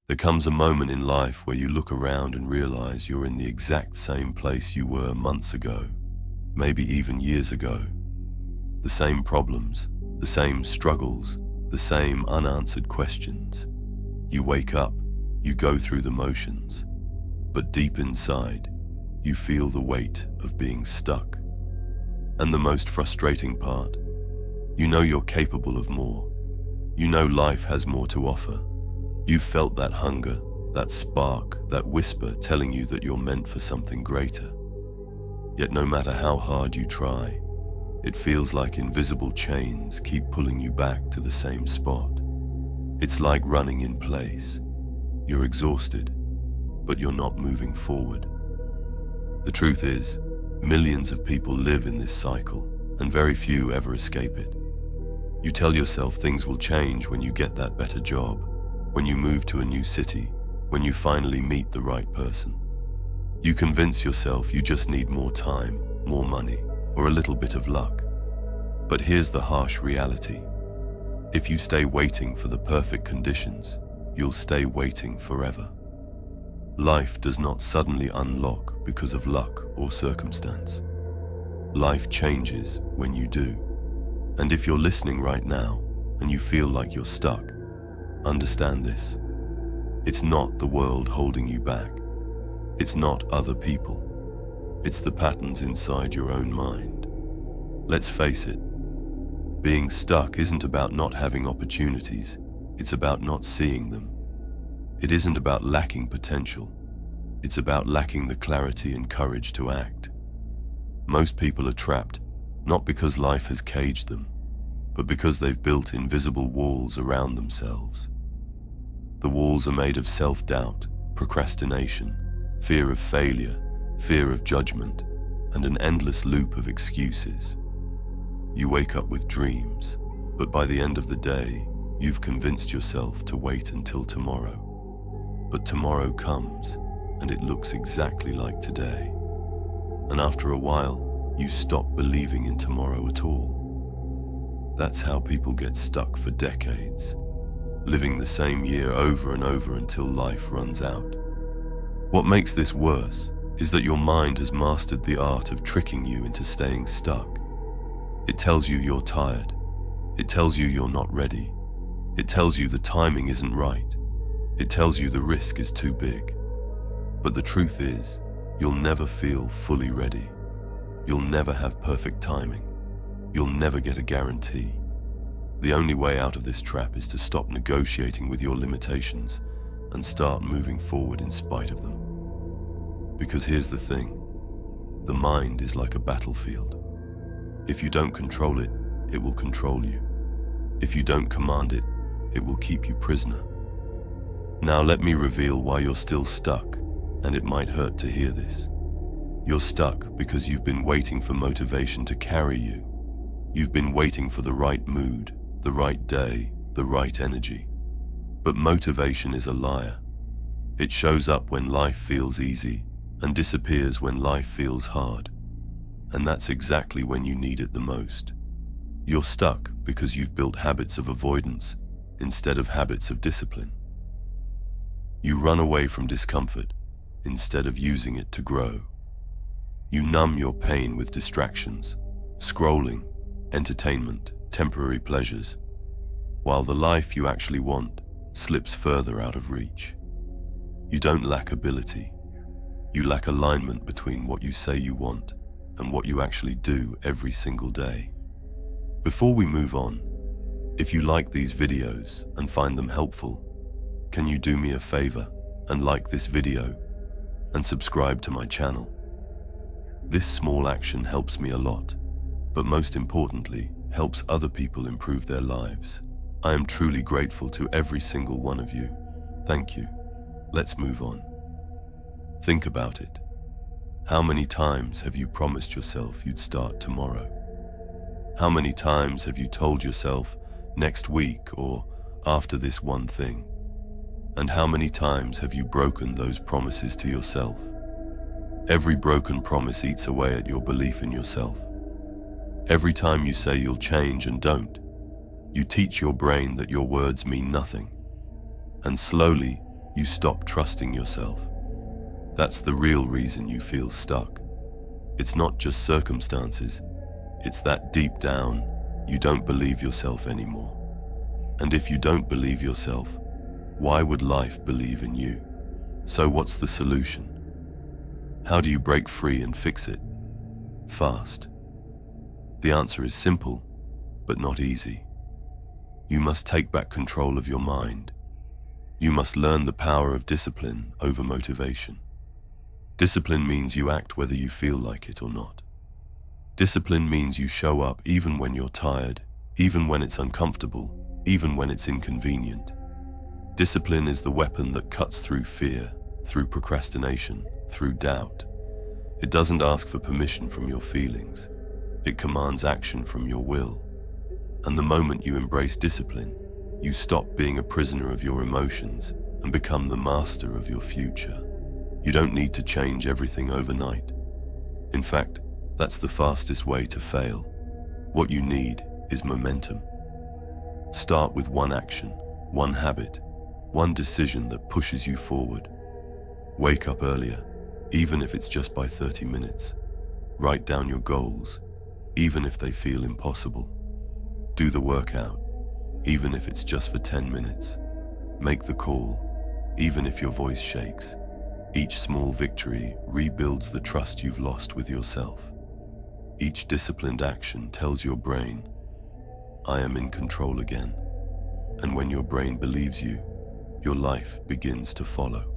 There comes a moment in life where you look around and realize you're in the exact same place you were months ago, maybe even years ago. The same problems, the same struggles, the same unanswered questions. You wake up, you go through the motions, but deep inside, you feel the weight of being stuck. And the most frustrating part, you know you're capable of more. You know life has more to offer. You've felt that hunger, that spark, that whisper telling you that you're meant for something greater. Yet no matter how hard you try, it feels like invisible chains keep pulling you back to the same spot. It's like running in place. You're exhausted, but you're not moving forward. The truth is, millions of people live in this cycle, and very few ever escape it. You tell yourself things will change when you get that better job, when you move to a new city, when you finally meet the right person. You convince yourself you just need more time, more money, or a little bit of luck. But here's the harsh reality. If you stay waiting for the perfect conditions, you'll stay waiting forever. Life does not suddenly unlock because of luck or circumstance. Life changes when you do. And if you're listening right now and you feel like you're stuck, understand this. It's not the world holding you back. It's not other people. It's the patterns inside your own mind. Let's face it, being stuck isn't about not having opportunities. It's about not seeing them. It isn't about lacking potential. It's about lacking the clarity and courage to act. Most people are trapped, not because life has caged them, but because they've built invisible walls around themselves. The walls are made of self-doubt, procrastination, fear of failure, fear of judgment, and an endless loop of excuses. You wake up with dreams, but by the end of the day, you've convinced yourself to wait until tomorrow. But tomorrow comes, and it looks exactly like today. And after a while, you stop believing in tomorrow at all. That's how people get stuck for decades, living the same year over and over until life runs out. What makes this worse is that your mind has mastered the art of tricking you into staying stuck. It tells you you're tired. It tells you you're not ready. It tells you the timing isn't right. It tells you the risk is too big. But the truth is, you'll never feel fully ready. You'll never have perfect timing. You'll never get a guarantee. The only way out of this trap is to stop negotiating with your limitations and start moving forward in spite of them. Because here's the thing, the mind is like a battlefield. If you don't control it, it will control you. If you don't command it, it will keep you prisoner. Now let me reveal why you're still stuck, and it might hurt to hear this. You're stuck because you've been waiting for motivation to carry you. You've been waiting for the right mood, the right day, the right energy. But motivation is a liar. It shows up when life feels easy and disappears when life feels hard. And that's exactly when you need it the most. You're stuck because you've built habits of avoidance instead of habits of discipline. You run away from discomfort instead of using it to grow. You numb your pain with distractions, scrolling, entertainment, temporary pleasures, while the life you actually want slips further out of reach. You don't lack ability. You lack alignment between what you say you want and what you actually do every single day. Before we move on, if you like these videos and find them helpful, can you do me a favor and like this video and subscribe to my channel? This small action helps me a lot, but most importantly, helps other people improve their lives. I am truly grateful to every single one of you. Thank you. Let's move on. Think about it. How many times have you promised yourself you'd start tomorrow? How many times have you told yourself next week or after this one thing? And how many times have you broken those promises to yourself? Every broken promise eats away at your belief in yourself. Every time you say you'll change and don't, you teach your brain that your words mean nothing. And slowly, You stop trusting yourself. That's the real reason you feel stuck. It's not just circumstances. It's that deep down, you don't believe yourself anymore. And if you don't believe yourself, why would life believe in you? So what's the solution? How do you break free and fix it? Fast. The answer is simple, but not easy. You must take back control of your mind. You must learn the power of discipline over motivation. Discipline means you act whether you feel like it or not. Discipline means you show up even when you're tired, even when it's uncomfortable, even when it's inconvenient. Discipline is the weapon that cuts through fear, through procrastination, through doubt. It doesn't ask for permission from your feelings. It commands action from your will. And the moment you embrace discipline, you stop being a prisoner of your emotions and become the master of your future. You don't need to change everything overnight. In fact, that's the fastest way to fail. What you need is momentum. Start with one action, one habit, one decision that pushes you forward. Wake up earlier, even if it's just by 30 minutes. Write down your goals, even if they feel impossible. Do the workout, even if it's just for 10 minutes. Make the call, even if your voice shakes. Each small victory rebuilds the trust you've lost with yourself. Each disciplined action tells your brain, I am in control again. And when your brain believes you, your life begins to follow.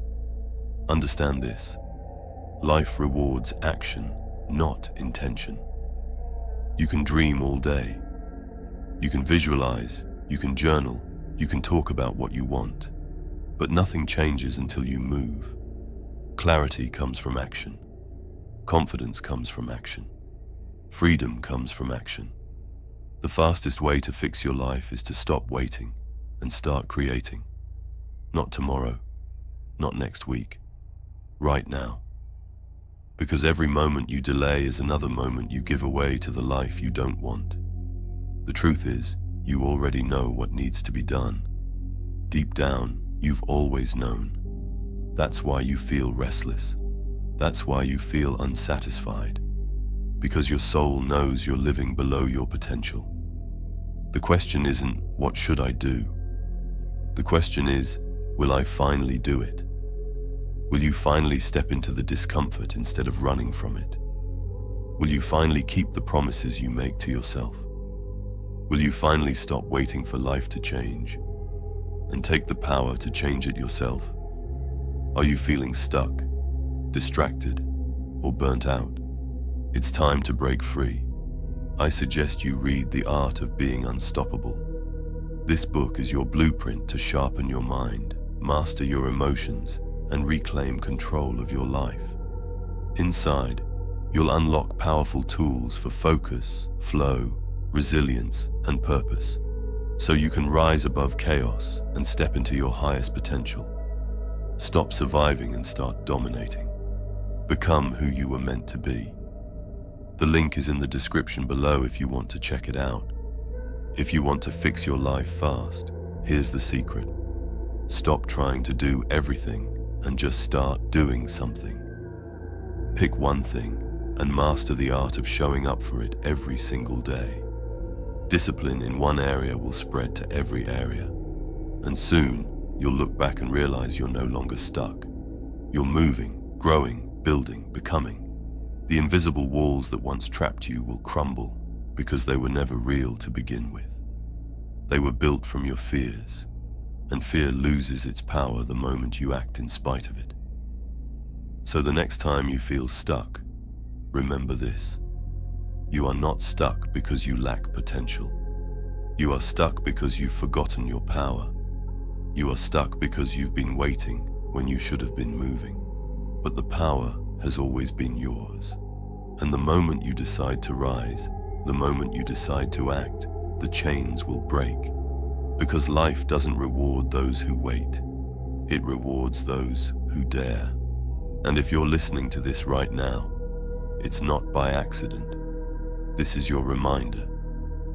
Understand this. Life rewards action, not intention. You can dream all day. You can visualize, you can journal, you can talk about what you want. But nothing changes until you move. Clarity comes from action. Confidence comes from action. Freedom comes from action. The fastest way to fix your life is to stop waiting and start creating. Not tomorrow, not next week, right now. Because every moment you delay is another moment you give away to the life you don't want. The truth is, you already know what needs to be done. Deep down, you've always known. That's why you feel restless. That's why you feel unsatisfied. Because your soul knows you're living below your potential. The question isn't, what should I do? The question is, will I finally do it? Will you finally step into the discomfort instead of running from it? Will you finally keep the promises you make to yourself? Will you finally stop waiting for life to change and take the power to change it yourself? Are you feeling stuck, distracted, or burnt out? It's time to break free. I suggest you read The Art of Being Unstoppable. This book is your blueprint to sharpen your mind, master your emotions, and reclaim control of your life. Inside, you'll unlock powerful tools for focus, flow, resilience, and purpose, so you can rise above chaos and step into your highest potential. Stop surviving and start dominating. Become who you were meant to be. The link is in the description below if you want to check it out. If you want to fix your life fast, here's the secret. Stop trying to do everything and just start doing something. Pick one thing and master the art of showing up for it every single day. Discipline in one area will spread to every area, and soon you'll look back and realize you're no longer stuck. You're moving, growing, building, becoming. The invisible walls that once trapped you will crumble because they were never real to begin with. They were built from your fears, and fear loses its power the moment you act in spite of it. So the next time you feel stuck, remember this. You are not stuck because you lack potential. You are stuck because you've forgotten your power. You are stuck because you've been waiting when you should have been moving. But the power has always been yours. And the moment you decide to rise, the moment you decide to act, the chains will break. Because life doesn't reward those who wait. It rewards those who dare. And if you're listening to this right now, it's not by accident. This is your reminder.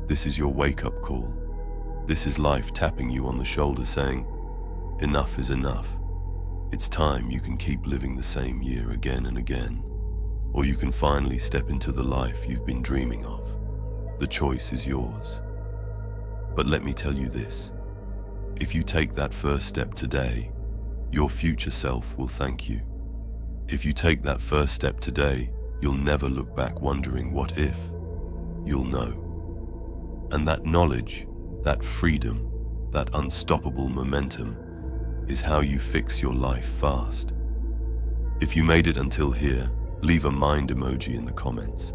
This is your wake-up call. This is life tapping you on the shoulder saying, enough is enough. It's time you can keep living the same year again and again, or you can finally step into the life you've been dreaming of. The choice is yours. But let me tell you this, if you take that first step today, your future self will thank you. If you take that first step today, you'll never look back wondering what if. You'll know. And that knowledge, that freedom, that unstoppable momentum is how you fix your life fast. If you made it until here, leave a mind emoji in the comments.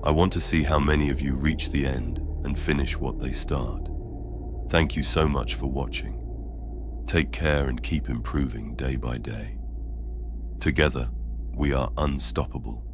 I want to see how many of you reach the end and finish what they start. Thank you so much for watching. Take care and keep improving day by day. Together, we are unstoppable.